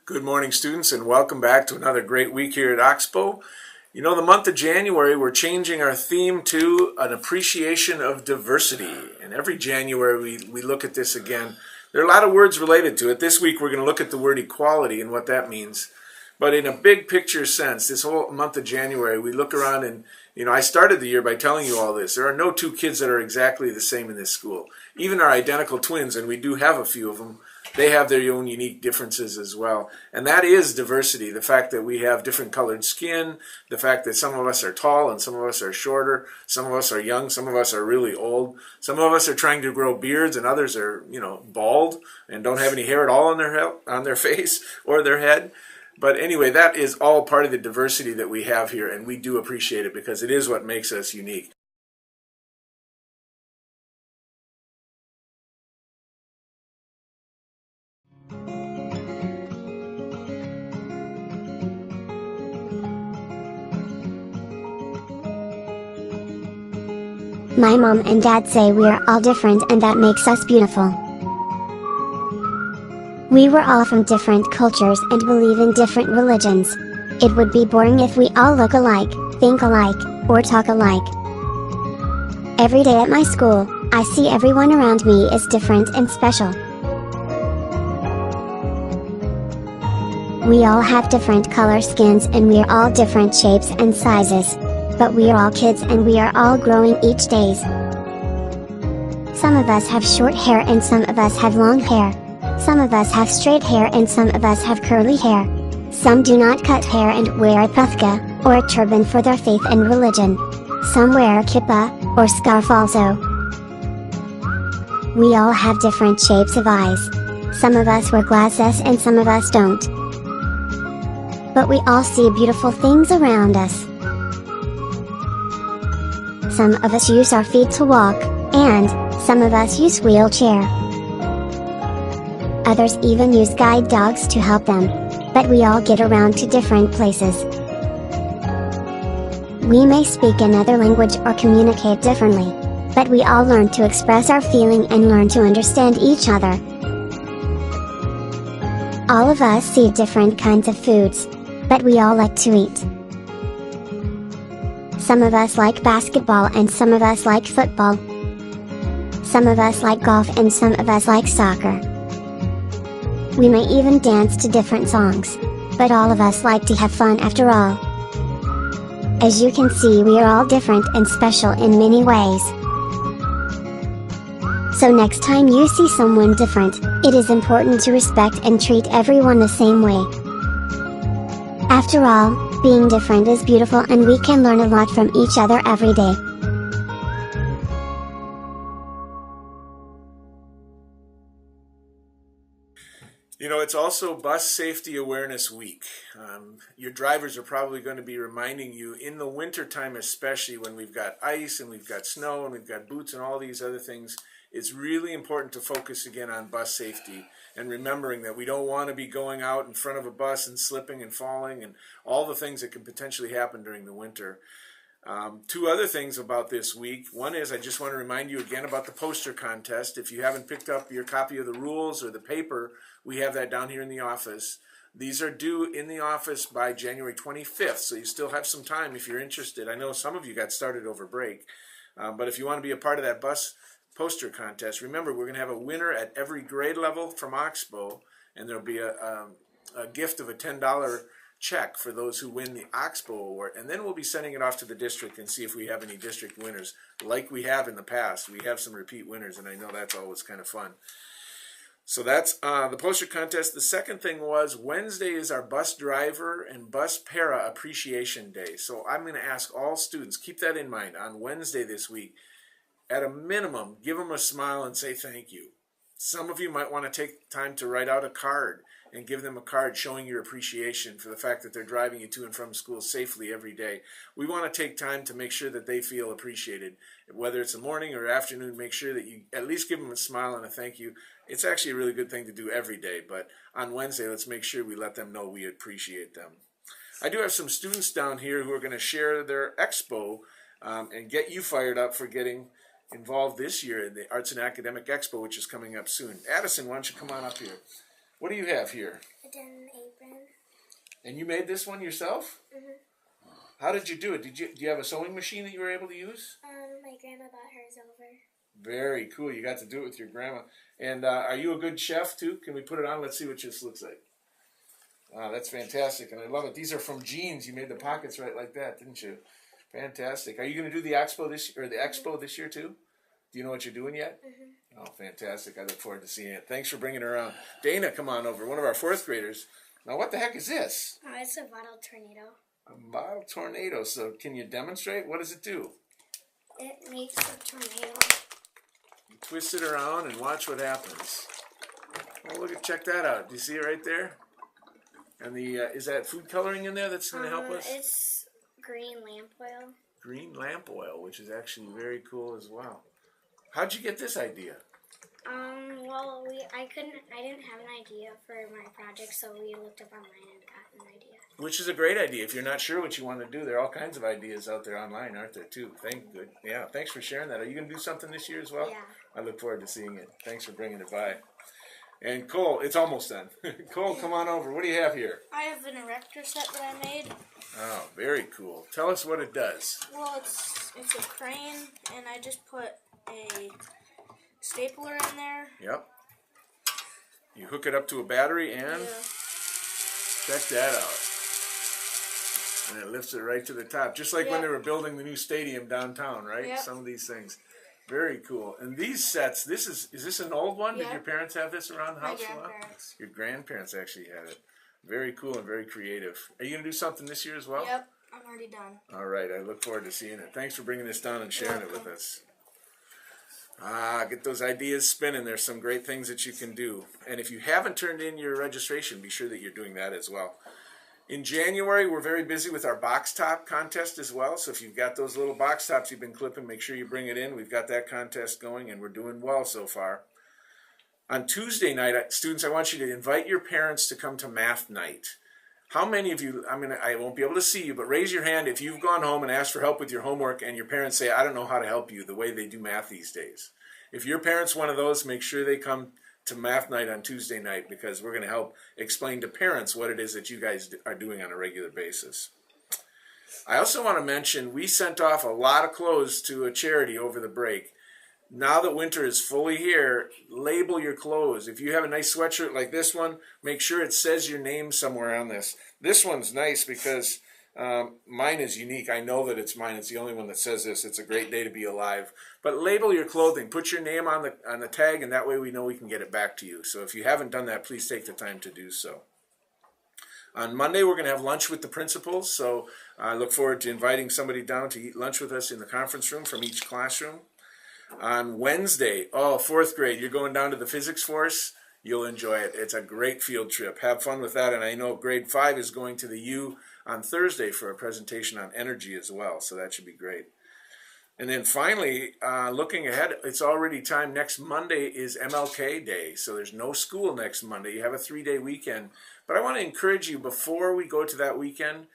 Good morning, students, and welcome back to another great week here at Oxbow. You know, the month of January, we're changing our theme to an appreciation of diversity. And every January, we look at this again. There are a lot of words related to it. This week, we're going to look at the word equality and what that means. But in a big picture sense, this whole month of January, we look around and, I started the year by telling you all this. There are no two kids that are exactly the same in this school. Even our identical twins, and we do have a few of them, they have their own unique differences as well. And that is diversity, the fact that we have different colored skin, the fact that some of us are tall and some of us are shorter, some of us are young, some of us are really old, some of us are trying to grow beards and others are, bald and don't have any hair at all on their face or their head. But anyway, that is all part of the diversity that we have here, and we do appreciate it because it is what makes us unique. My mom and dad say we are all different and that makes us beautiful. We were all from different cultures and believe in different religions. It would be boring if we all look alike, think alike, or talk alike. Every day at my school, I see everyone around me is different and special. We all have different color skins and we are all different shapes and sizes. But we are all kids and we are all growing each day. Some of us have short hair and some of us have long hair. Some of us have straight hair and some of us have curly hair. Some do not cut hair and wear a puthka, or a turban for their faith and religion. Some wear a kippah, or scarf also. We all have different shapes of eyes. Some of us wear glasses and some of us don't. But we all see beautiful things around us. Some of us use our feet to walk, and some of us use wheelchair. Others even use guide dogs to help them. But we all get around to different places. We may speak another language or communicate differently, but we all learn to express our feeling and learn to understand each other. All of us see different kinds of foods, but we all like to eat. Some of us like basketball and some of us like football. Some of us like golf and some of us like soccer. We may even dance to different songs, but all of us like to have fun after all. As you can see, we are all different and special in many ways. So next time you see someone different, it is important to respect and treat everyone the same way. After all, being different is beautiful and we can learn a lot from each other every day. It's also Bus Safety Awareness Week. Your drivers are probably going to be reminding you in the wintertime, especially when we've got ice and we've got snow and we've got boots and all these other things, it's really important to focus again on bus safety and remembering that we don't want to be going out in front of a bus and slipping and falling and all the things that can potentially happen during the winter. Two other things about this week. One is I just want to remind you again about the poster contest. If you haven't picked up your copy of the rules or the paper, we have that down here in the office. These are due in the office by January 25th, so you still have some time if you're interested. I know some of you got started over break, but if you want to be a part of that bus poster contest, remember we're going to have a winner at every grade level from Oxbow, and there'll be a gift of a $10 check for those who win the Oxbow Award, and then we'll be sending it off to the district and see if we have any district winners like we have in the past. We have some repeat winners, and I know that's always kind of fun. So that's the poster contest. The second thing was Wednesday is our bus driver and bus para appreciation day. So I'm going to ask all students, keep that in mind, on Wednesday this week, at a minimum, give them a smile and say thank you. Some of you might want to take time to write out a card and give them a card showing your appreciation for the fact that they're driving you to and from school safely every day. We want to take time to make sure that they feel appreciated. Whether it's a morning or afternoon, make sure that you at least give them a smile and a thank you. It's actually a really good thing to do every day, but on Wednesday, let's make sure we let them know we appreciate them. I do have some students down here who are going to share their expo and get you fired up for getting involved this year in the Arts and Academic Expo, which is coming up soon. Addison, why don't you come on up here? What do you have here? I did an apron. And you made this one yourself? Mm-hmm. How did you do it? Do you have a sewing machine that you were able to use? My grandma bought hers over. Very cool. You got to do it with your grandma. And are you a good chef too? Can we put it on? Let's see what this looks like. Wow, that's fantastic, and I love it. These are from jeans. You made the pockets right like that, didn't you? Fantastic. Are you going to do the expo this year too? Do you know what you're doing yet? Mm-hmm. Oh, fantastic. I look forward to seeing it. Thanks for bringing her around. Dana, come on over, one of our fourth graders. Now, what the heck is this? Oh, it's a bottle tornado. A bottle tornado. So can you demonstrate? What does it do? It makes a tornado. You twist it around and watch what happens. Oh, check that out. Do you see it right there? And the is that food coloring in there that's going to help us? It's green lamp oil. Green lamp oil, which is actually very cool as well. How'd you get this idea? Well, I didn't have an idea for my project, so we looked up online and got an idea. Which is a great idea. If you're not sure what you want to do, there are all kinds of ideas out there online, aren't there, too? Thanks for sharing that. Are you going to do something this year as well? Yeah. I look forward to seeing it. Thanks for bringing it by. And Cole, it's almost done. Cole, come on over. What do you have here? I have an erector set that I made. Oh, very cool. Tell us what it does. Well, it's a crane, and I just put a stapler in there. Yep. You hook it up to a battery and check that out. And it lifts it right to the top, just like when they were building the new stadium downtown, right? Yep. Some of these things. Very cool. And these sets, is this an old one? Did your parents have this around the house a lot? My grandparents. Your grandparents actually had it. Very cool and very creative. Are you going to do something this year as well? Yep, I'm already done. All right, I look forward to seeing it. Thanks for bringing this down and sharing it with us. Get those ideas spinning. There's some great things that you can do. And if you haven't turned in your registration, be sure that you're doing that as well. In January, we're very busy with our box top contest as well. So if you've got those little box tops you've been clipping, make sure you bring it in. We've got that contest going, and we're doing well so far. On Tuesday night, students, I want you to invite your parents to come to math night. How many of you, I won't be able to see you, but raise your hand if you've gone home and asked for help with your homework and your parents say, I don't know how to help you the way they do math these days. If your parent's one of those, make sure they come to math night on Tuesday night, because we're going to help explain to parents what it is that you guys are doing on a regular basis. I also want to mention we sent off a lot of clothes to a charity over the break. Now that winter is fully here, label your clothes. If you have a nice sweatshirt like this one, make sure it says your name somewhere on this. This one's nice because mine is unique. I know that it's mine. It's the only one that says this. It's a great day to be alive. But label your clothing. Put your name on the tag, and that way we know we can get it back to you. So if you haven't done that, please take the time to do so. On Monday, we're going to have lunch with the principals. So I look forward to inviting somebody down to eat lunch with us in the conference room from each classroom. On Wednesday, fourth grade, you're going down to the physics force. You'll enjoy it. It's a great field trip. Have fun with that. And I know grade 5 is going to the U on Thursday for a presentation on energy as well. So that should be great. And then finally, looking ahead, it's already time. Next Monday is MLK Day. So there's no school next Monday. You have a 3-day weekend. But I want to encourage you, before we go to that weekend,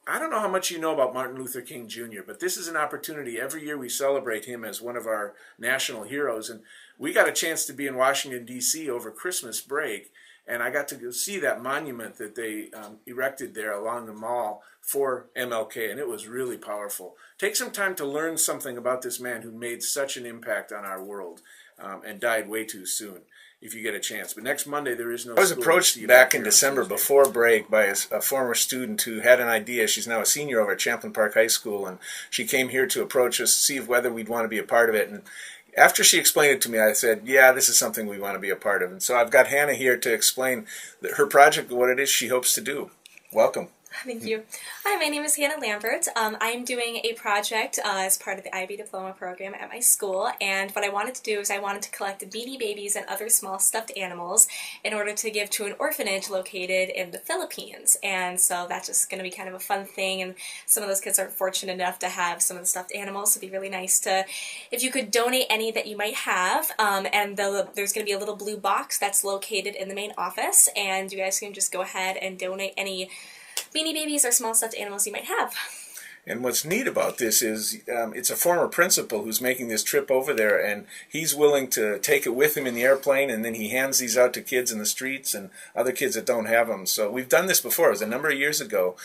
I don't know how much you know about Martin Luther King Jr., but this is an opportunity. Every year we celebrate him as one of our national heroes. And we got a chance to be in Washington, D.C. over Christmas break, and I got to go see that monument that they erected there along the mall for MLK, and it was really powerful. Take some time to learn something about this man who made such an impact on our world and died way too soon, if you get a chance. But next Monday, there is no school. I was approached back in December before break by a former student who had an idea. She's now a senior over at Champlain Park High School, and she came here to approach us to see whether we'd want to be a part of it. And after she explained it to me, I said, yeah, this is something we want to be a part of. And so I've got Hannah here to explain her project and what it is she hopes to do. Welcome. Thank you. Hi, my name is Hannah Lambert. I'm doing a project as part of the IB Diploma program at my school, and what I wanted to do is I wanted to collect Beanie Babies and other small stuffed animals in order to give to an orphanage located in the Philippines. And so that's just going to be kind of a fun thing, and some of those kids aren't fortunate enough to have some of the stuffed animals, so it'd be really nice to, if you could donate any that you might have, and there's going to be a little blue box that's located in the main office, and you guys can just go ahead and donate any Beanie Babies or small stuffed animals you might have. And what's neat about this is it's a former principal who's making this trip over there, and he's willing to take it with him in the airplane, and then he hands these out to kids in the streets and other kids that don't have them. So we've done this before. It was a number of years ago.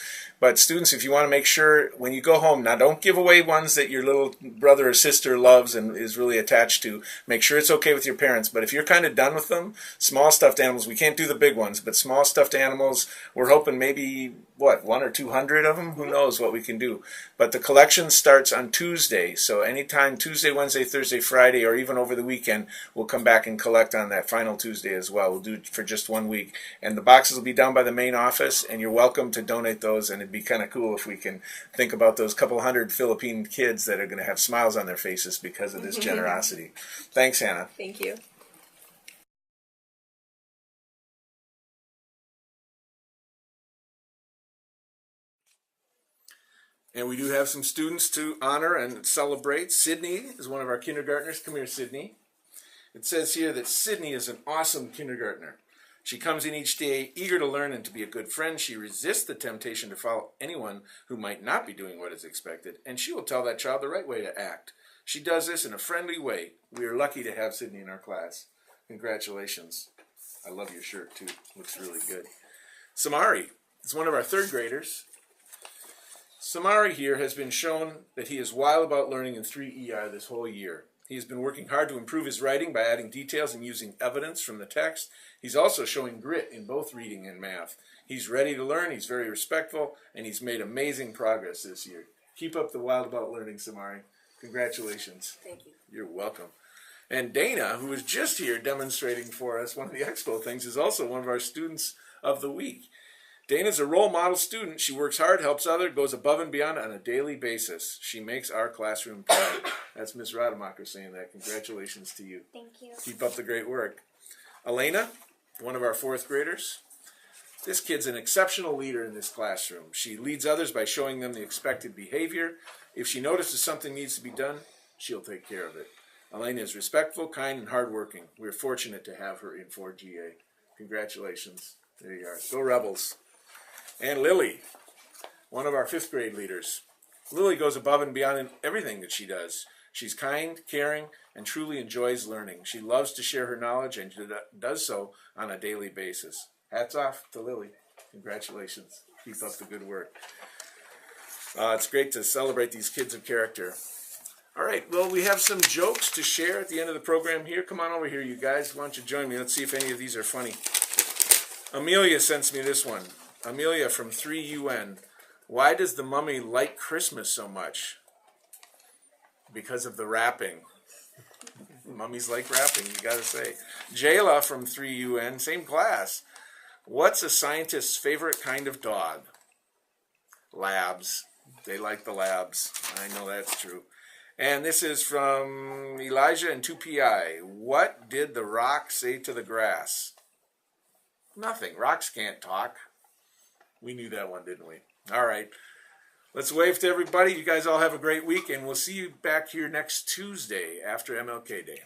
But students, if you want to make sure when you go home, now don't give away ones that your little brother or sister loves and is really attached to. Make sure it's okay with your parents. But if you're kind of done with them, small stuffed animals, we can't do the big ones, but small stuffed animals, we're hoping maybe, what, 100 or 200 of them? Who knows what we can do. But the collection starts on Tuesday, so anytime Tuesday, Wednesday, Thursday, Friday, or even over the weekend, we'll come back and collect on that final Tuesday as well. We'll do it for just 1 week. And the boxes will be down by the main office, and you're welcome to donate those, and it'd be kind of cool if we can think about those couple hundred Philippine kids that are going to have smiles on their faces because of this generosity. Thanks, Hannah. Thank you. And we do have some students to honor and celebrate. Sydney is one of our kindergartners. Come here, Sydney. It says here that Sydney is an awesome kindergartner. She comes in each day eager to learn and to be a good friend. She resists the temptation to follow anyone who might not be doing what is expected, and she will tell that child the right way to act. She does this in a friendly way. We are lucky to have Sydney in our class. Congratulations. I love your shirt, too. Looks really good. Samari is one of our third graders. Samari here has been shown that he is wild about learning in 3ER this whole year. He has been working hard to improve his writing by adding details and using evidence from the text. He's also showing grit in both reading and math. He's ready to learn, he's very respectful, and he's made amazing progress this year. Keep up the wild about learning, Samari. Congratulations. Thank you. You're welcome. And Dana, who was just here demonstrating for us one of the expo things, is also one of our students of the week. Dana's a role model student. She works hard, helps others, goes above and beyond on a daily basis. She makes our classroom proud. That's Miss Rademacher saying that. Congratulations to you. Thank you. Keep up the great work. Elena, one of our fourth graders. This kid's an exceptional leader in this classroom. She leads others by showing them the expected behavior. If she notices something needs to be done, she'll take care of it. Elena is respectful, kind, and hardworking. We're fortunate to have her in 4GA. Congratulations. There you are. Go Rebels. And Lily, one of our fifth grade leaders. Lily goes above and beyond in everything that she does. She's kind, caring, and truly enjoys learning. She loves to share her knowledge and does so on a daily basis. Hats off to Lily. Congratulations. Keep up the good work. It's great to celebrate these kids of character. All right, well, we have some jokes to share at the end of the program here. Come on over here, you guys. Why don't you join me? Let's see if any of these are funny. Amelia sends me this one. Amelia from 3UN. Why does the mummy like Christmas so much? Because of the wrapping. Mummies like wrapping, you gotta say. Jayla from 3UN, same class. What's a scientist's favorite kind of dog? Labs. They like the labs. I know that's true. And this is from Elijah and 2PI. What did the rock say to the grass? Nothing. Rocks can't talk. We knew that one, didn't we? All right. Let's wave to everybody. You guys all have a great week, and we'll see you back here next Tuesday after MLK Day.